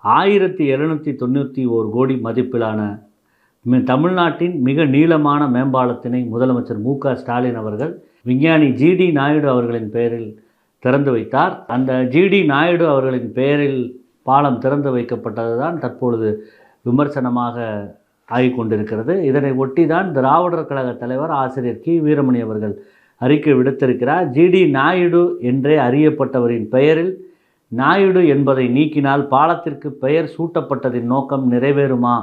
1791 கோடி மதிப்பிலான தமிழ்நாட்டின் மிக நீளமான மேம்பாலத்தினை முதலமைச்சர் ஸ்டாலின் அவர்கள் விஞ்ஞானி ஜிடி நாயுடு அவர்களின் பெயரில் திறந்து வைத்தார். அந்த ஜிடி நாயுடு அவர்களின் பெயரில் பாலம் திறந்து வைக்கப்பட்டது தான் தற்பொழுது விமர்சனமாக ஆகிக்கொண்டிருக்கிறது. இதனை ஒட்டி தான் திராவிடர் கழக தலைவர் ஆசிரியர் கி வீரமணி அவர்கள் அறிக்கை விடுத்திருக்கிறார். ஜிடி நாயுடு என்றே அறியப்பட்டவரின் பெயரில் நாயுடு என்பதை நீக்கினால் பாலத்திற்கு பெயர் சூட்டப்பட்டதின் நோக்கம் நிறைவேறுமா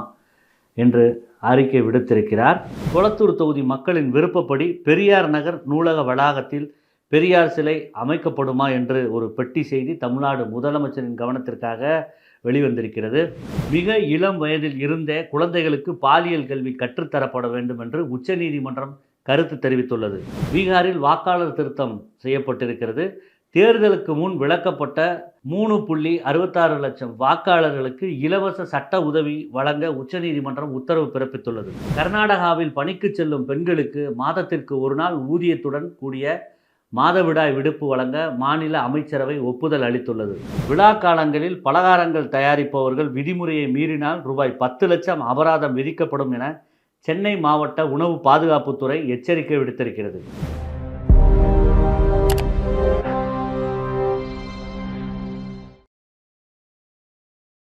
என்று அறிக்கை விடுத்திருக்கிறார். கொளத்தூர் தொகுதி மக்களின் விருப்பப்படி பெரியார் நகர் நூலக வளாகத்தில் பெரியார் சிலை அமைக்கப்படுமா என்று ஒரு பெட்டி செய்தி தமிழ்நாடு முதலமைச்சரின் கவனத்திற்காக வெளிவந்திருக்கிறது. மிக இளம் வயதில் இருந்தே குழந்தைகளுக்கு பாலியல் கல்வி கற்றுத்தரப்பட வேண்டும் என்று உச்சநீதிமன்றம் கருத்து தெரிவித்துள்ளது. பீகாரில் வாக்காளர் திருத்தம் செய்யப்பட்டிருக்கிறது. தேர்தலுக்கு முன் விளக்கப்பட்ட 3.66 லட்சம் வாக்காளர்களுக்கு இலவச சட்ட உதவி வழங்க உச்சநீதிமன்றம் உத்தரவு பிறப்பித்துள்ளது. கர்நாடகாவில் பணிக்கு செல்லும் பெண்களுக்கு மாதத்திற்கு ஒரு நாள் ஊதியத்துடன் கூடிய மாதவிடாய் விடுப்பு வழங்க மாநில அமைச்சரவை ஒப்புதல் அளித்துள்ளது. விழா காலங்களில் பலகாரங்கள் தயாரிப்பவர்கள் விதிமுறையை மீறினால் ரூபாய் 10 லட்சம் அபராதம் விதிக்கப்படும் என சென்னை மாவட்ட உணவு பாதுகாப்புத்துறை எச்சரிக்கை விடுத்திருக்கிறது.